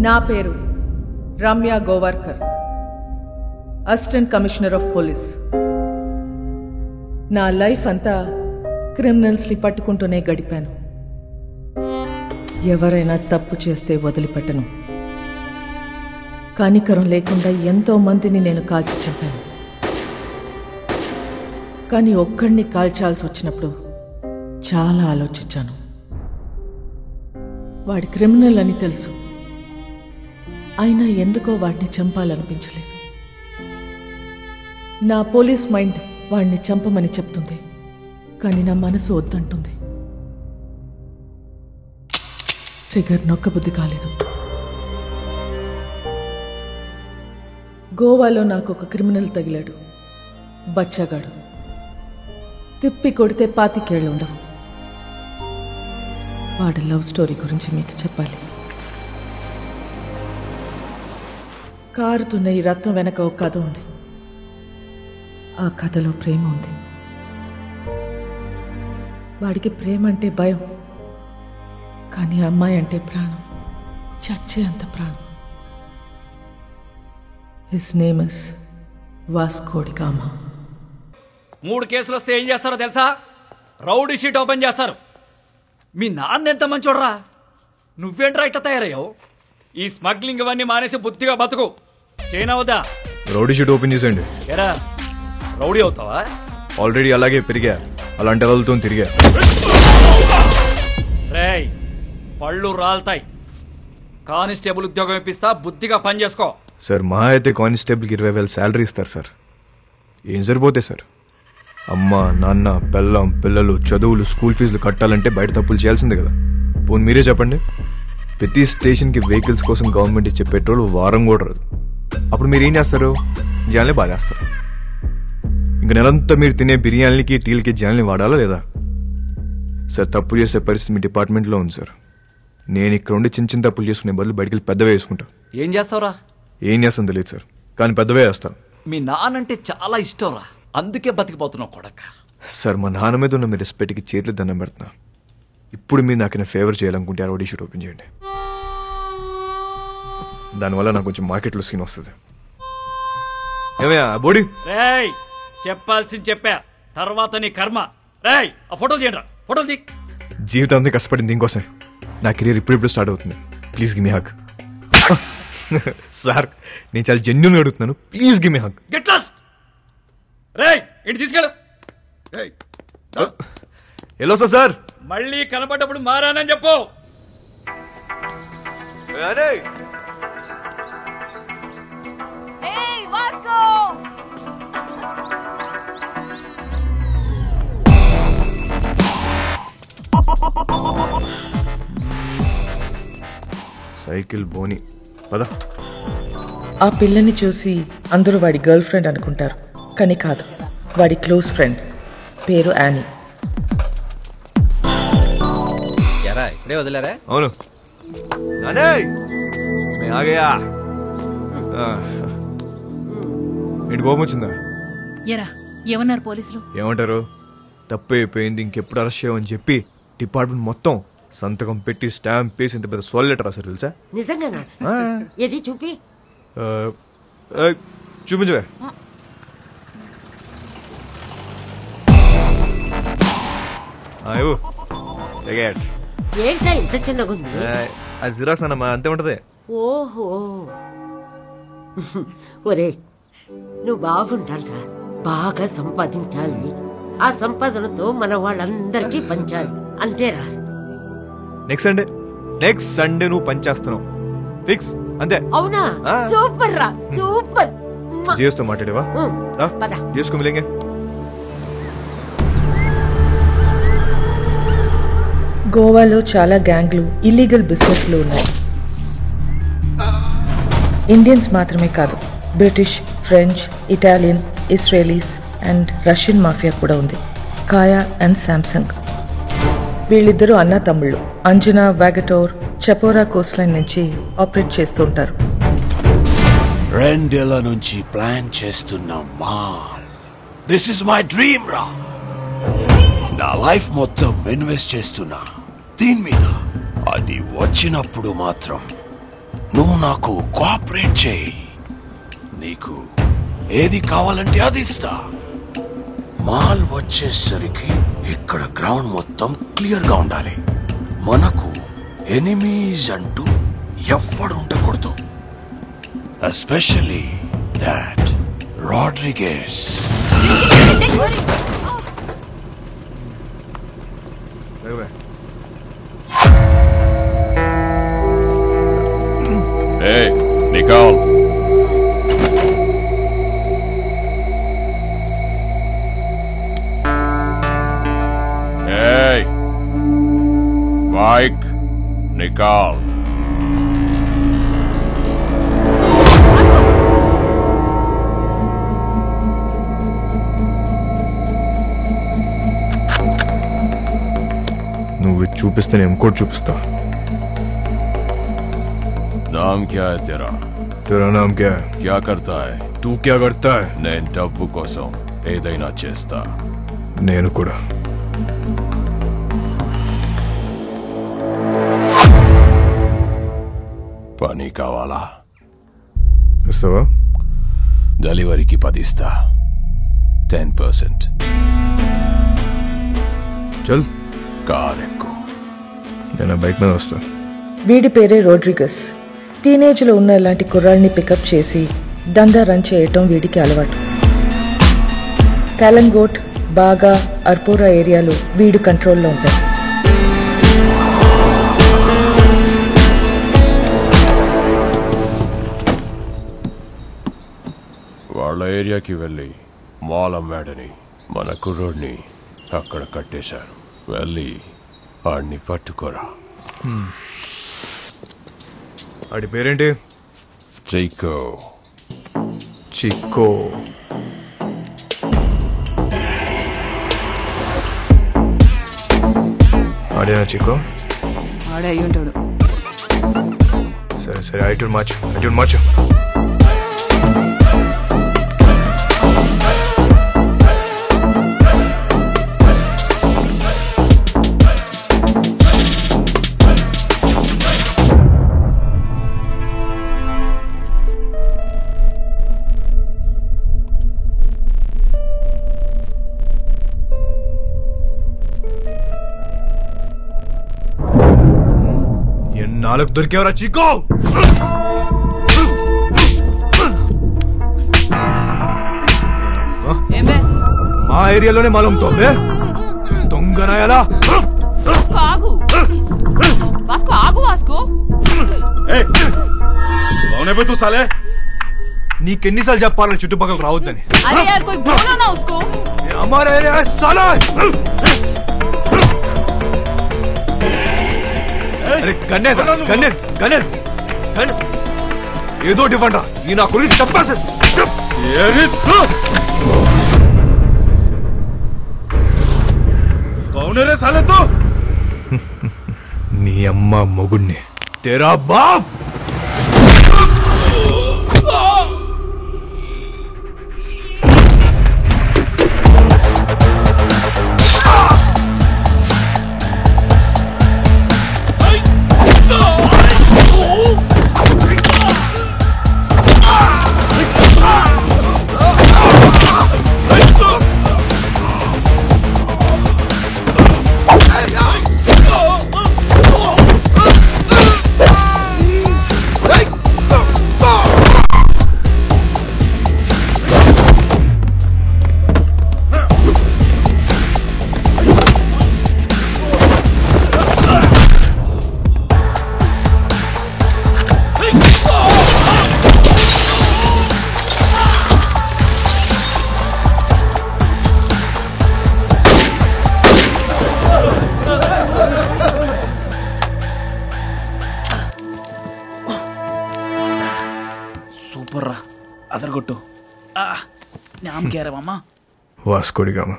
నా పేరు Ramya Govarkar, assistant commissioner of police. నా లైఫ్ అంతా క్రిమినల్స్ని పట్టుకుంటూనే గడిపాను. ఎవరైనా తప్పు చేస్తే వదిలిపెట్టను. కనికరం లేకుండా ఎంతో మందిని నేను కాల్చి చంపాను. కానీ ఒక్కడిని కాల్చాల్సి వచ్చినప్పుడు చాలా ఆలోచించాను. వాడి క్రిమినల్ అని తెలుసు, అయినా ఎందుకో వాడిని చంపాలనిపించలేదు. నా పోలీస్ మైండ్ వాడిని చంపమని చెప్తుంది, కానీ నా మనసు వద్దంటుంది. ట్రిగర్ నొక్కబుద్ధి కాలేదు. గోవాలో నాకు ఒక క్రిమినల్ తగిలాడు, బచ్చాగాడు. తిప్పి కొడితే 25 ఏళ్ళు ఉండవు. వాడి లవ్ స్టోరీ గురించి మీకు చెప్పాలి. కారుతున్న ఈ రత్నం వెనక ఒక కథ ఉంది. ఆ కథలో ప్రేమ ఉంది. వాడికి ప్రేమ అంటే భయం, కానీ అమ్మాయి అంటే ప్రాణం, చచ్చే అంత ప్రాణం. His name is Vasco da Gama. 3 కేసులు వస్తే ఏం చేస్తారో తెలుసా? రౌడీ షీట్ ఓపెన్ చేస్తారు. మీ నాన్న ఎంత మంచోడ్రా, నువ్వేంట్రా ఇట్లా తయారయ్యావు? ఈ స్మగ్లింగ్ ఇవన్నీ మానేసి బుద్ధిగా బతుకు. చేయనవద్దా? రౌడీ షీట్ ఓపెన్ చేసేయండి. ఎరా రౌడీ అవుతావా? ఆల్రెడీ అలాగే పెరిగా, అలాంటి వాళ్ళతో తిరిగా. రేయ్ పళ్ళు రాలుతాయి. కానిస్టేబుల్ ఉద్యోగం ఇప్పిస్తా, బుద్ధిగా పని చేసుకో. సార్ మహా అయితే కానిస్టేబుల్కి 20,000 శాలరీ ఇస్తారు సార్. ఏం సరిపోతాయి సార్? అమ్మ నాన్న పెళ్ళం పిల్లలు చదువులు స్కూల్ ఫీజులు కట్టాలంటే బయట తప్పులు చేయాల్సిందే కదా. పోనీ మీరే చెప్పండి, ప్రతి స్టేషన్కి వెహికల్స్ కోసం గవర్నమెంట్ ఇచ్చే పెట్రోల్ వారం కూడా రాదు. అప్పుడు మీరు ఏం చేస్తారు? జనాల్ని బాధేస్తారు. ఇంకా నెలంతా మీరు తినే బిర్యానీలకి టీలకి జనాల్ని వాడాలా లేదా? సార్ తప్పు చేసే పరిస్థితి మీ డిపార్ట్మెంట్లో ఉంది సార్. నేను ఇక్కడ ఉండి చిన్న చిన్న తప్పులు చేసుకునే బదులు బయటికి వెళ్ళి పెద్దవే వేసుకుంటా. ఏం చేస్తావురా? ఏం చేస్తాను తెలియదు సార్, కానీ పెద్దవే వేస్తా. మీ నాన్నంటే చాలా ఇష్టంరా, అందుకే బతికిపోతున్నావు కొడక. సార్ మా నాన్న మీద ఉన్న మీ రెస్పెక్ట్కి చేతులు దండం పెడుతున్నా. ఇప్పుడు మీరు నాకు ఫేవర్ చేయాలనుకుంటే రౌడీ షీట్ ఓపెన్ చేయండి. దానివల్ల నాకు కొంచెం మార్కెట్లో సీన్ వస్తుంది. ఏమయ్యా బోడీ? రేయ్ చెప్పాల్సింది చెప్పా, తర్వాత నీ కర్మ. రేయ్ ఆ ఫోటోలు చేయండి, ఫోటోలు తీ. జీవితం అంతా కష్టపడింది దీనికోసం. నా కెరీర్ ఇప్పుడిప్పుడు స్టార్ట్ అవుతుంది. Please give me hug. Sir నేను చాలా జెన్యూన్గా అడుగుతున్నాను, please give me hug. Get lost. రేయ్ ఇంటి తీసుకెళ్ళు. ఎలా వస్తా సార్? మళ్ళీ కనపడ్డప్పుడు మారానని చెప్పు. సైకిల్ బోని పద. ఆ పిల్లని చూసి అందరూ వాడి గర్ల్ ఫ్రెండ్ అనుకుంటారు, కానీ కాదు, వాడి క్లోజ్ ఫ్రెండ్. పేరు యానీ. ఇప్పుడే వదిలేరా? అవును. ఏంటి కోపం వచ్చిందా? ఎరా ఏమన్నారు పోలీసులు? ఏమంటారు? తప్పు అయిపోయింది, ఇంకెప్పుడు అరెస్ట్ చేయమని చెప్పి డిపార్ట్మెంట్ మొత్తం సంతకం పెట్టి స్టాంప్ వేసి ఇంత పెద్ద సోల్ లెటర్ రాశారు తెలుసా? నిజంగానా? ఏది చూపి. చూపించవే. ఏంటా ఇంత చిన్నగా ఉంది? అది జిరాక్స్ అన్నమా, అంతే ఉంటది. ఓహో ఒరే నువ్వు బాగుండాలిరా, బాగా సంపాదించాలి. ఆ సంపాదనతో మన వాళ్ళందరికీ పంచాలి, అంతేరా. నెక్స్ట్ సండే నువ్వు పనిచేస్తున్నావు ఫిక్స్, అంతే. అవునా? సూపర్ రా, సూపర్. చేస్తూ మాట్లాడేవా? చేసుకో మిలేంగే. గోవాలో చాలా గ్యాంగ్లు, ఇల్లీగల్ బిజినెస్లు ఉన్నాయి. ఇండియన్స్ మాత్రమే కాదు, British, French, Italian, Israelis and Russian mafia కూడా ఉంది. కాయా అండ్ శాంసంగ్. వీళ్ళిద్దరూ అన్నా తమ్ముళ్ళు. అంజనా వాగటోర్ చపోరా కోస్ట్ లైన్ నుంచి ఆపరేట్ చేస్తూ ఉంటారు. 2 ఏళ్ల నుంచి ప్లాన్ చేస్తున్న mall. This is my dream రా. నా లైఫ్ మొత్తం ఇన్వెస్ట్ చేస్తున్నా దీని మీద. అది వచ్చినప్పుడు మాత్రం నువ్వు నాకు కోఆపరేట్ చేయి. నీకు ఏది కావాలంటే అది ఇస్తా. మాల్ వచ్చేసరికి ఇక్కడ గ్రౌండ్ మొత్తం క్లియర్ గా ఉండాలి. మనకు ఎనిమీస్ అంటూ ఎవ్వడు ఉండకూడదు. Especially that Rodrigues. Hey, Nicole. Hey, Mike, Nicole. నువ్వు చూపిస్తే నేను ఇంకోటి చూపిస్తా. नाम क्या है तेरा? तेरा नाम क्या है? क्या करता है? तू क्या करता है? నేను డబ్బు కోసం ఏదైనా చేస్తా. నేను కూడా. పని కావాలా? ఇస్తావా? డెలివరీకి 10 ఇస్తా. 10%. చల్, కార్ ఎక్కు. నేను బైక్ మీద వస్తా. వీడి పేరే రోడ్రిగస్. టీనేజ్లో ఉన్న ఇలాంటి కుర్రాళ్ళని పికప్ చేసి దందా రన్ చేయటం వీడికి అలవాటు. కాలంగోట్, బాగా, అర్పోరా ఏరియాలు వీడి కంట్రోల్లో ఉంటాయి. వాళ్ళ ఏరియాకి వెళ్ళి మాల్ అమ్మాడని మన కుర్రోడ్ని అక్కడ కట్టేశారు. వెళ్ళి వాడిని పట్టుకోరా. వాడి పేరేంటి? చైకో. చిక్కో. ఆడేనా చిక్కో? ఆడే అయ్యి ఉంటాడు. సరే సరే, ఐటూన్ మార్చు. నాలుగు దొరికేవరా చిక్కో? మా ఏరియాలోనే మాలంతో దొంగనాయాలా? ఆగు వాస్కో. తూ సాలే. నీకెన్నిసార్లు చెప్పాలని చుట్టుపక్కల రావద్దని? అరే యార్ కోई बोलो ना उसको. हमारा एरिया है साला. అరే గన్నే ఏదో ఇవ్వండి. ఈ నా గురించి చెప్పేసి నీ అమ్మ మొగుణ్ణి. తెరా బాప్. సూపర్ రా, అదరగొట్టు. నామ్ క్యా రే మామా? Vasco da gamma.